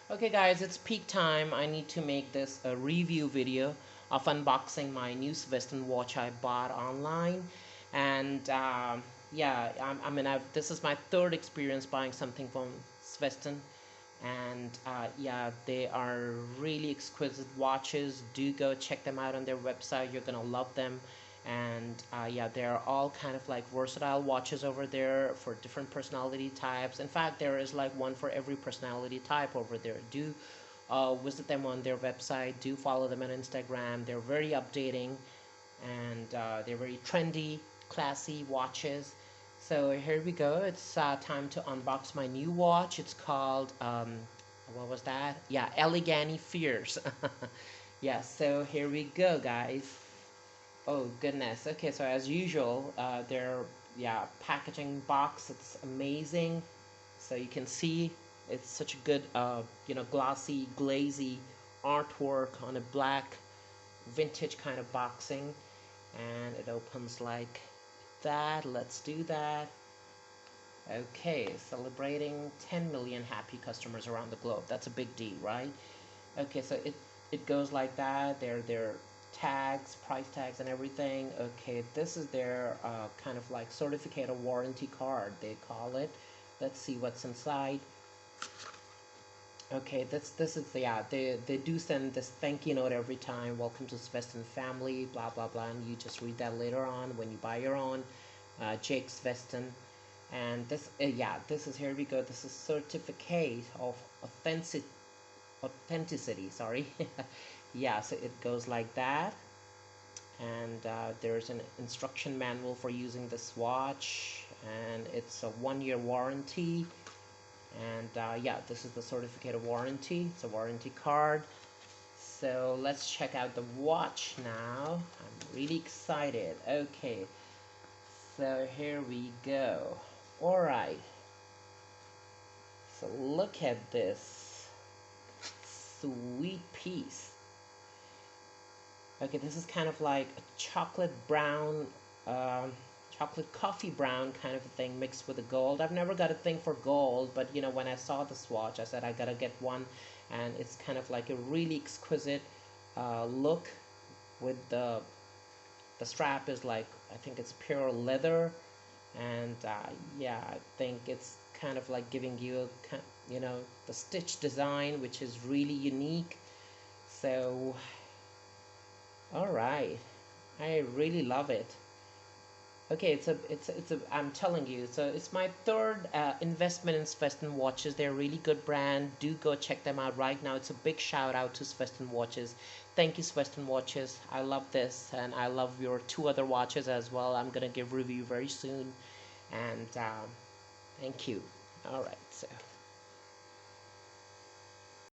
Okay guys, it's peak time. I need to make this a review video of unboxing my new Sveston watch I bought online. And yeah, this is my third experience buying something from Sveston. And yeah, they are really exquisite watches. Do go check them out on their website. You're gonna love them. And yeah, they're all kind of like versatile watches over there for different personality types. In fact, there is like one for every personality type over there. Do visit them on their website. Do follow them on Instagram. They're very updating, and they're very trendy, classy watches. So here we go. It's time to unbox my new watch. It's called what was that? Yeah, Allegany Fierce. Yeah, so here we go, guys. Oh goodness. Okay, so as usual, their packaging box, it's amazing. So you can see it's such a good glossy, glazy artwork on a black vintage kind of boxing, and it opens like that. Let's do that. Okay, celebrating 10 million happy customers around the globe. That's a big deal, right? Okay, so it goes like that. Their tags, price tags, and everything. Okay, this is their kind of like certificate of warranty card, they call it. Let's see what's inside. Okay, this is yeah. They do send this thank you note every time. Welcome to Sveston family, blah blah blah, and you just read that later on when you buy your own. Jake Sveston. And this yeah, this is, here we go, this is certificate of authenticity, sorry. Yeah, so it goes like that. And there's an instruction manual for using this watch, and it's a 1-year warranty. And yeah, this is the certificate of warranty. It's a warranty card. So let's check out the watch now. I'm really excited. Okay, so here we go. Alright, so look at this sweet piece. Okay, this is kind of like a chocolate brown, chocolate coffee brown kind of a thing mixed with the gold. I've never got a thing for gold, but you know, when I saw this watch, I said I gotta get one. And it's kind of like a really exquisite look. With the strap is like, I think it's pure leather. And yeah, I think it's kind of like giving you the stitch design, which is really unique. So all right, I really love it. Okay, it's a I'm telling you, so it's my third investment in Sveston watches. They're a really good brand. Do go check them out right now. It's a big shout out to Sveston watches. Thank you, Sveston watches. I love this, and I love your 2 other watches as well. I'm gonna give review very soon, and thank you. All right, so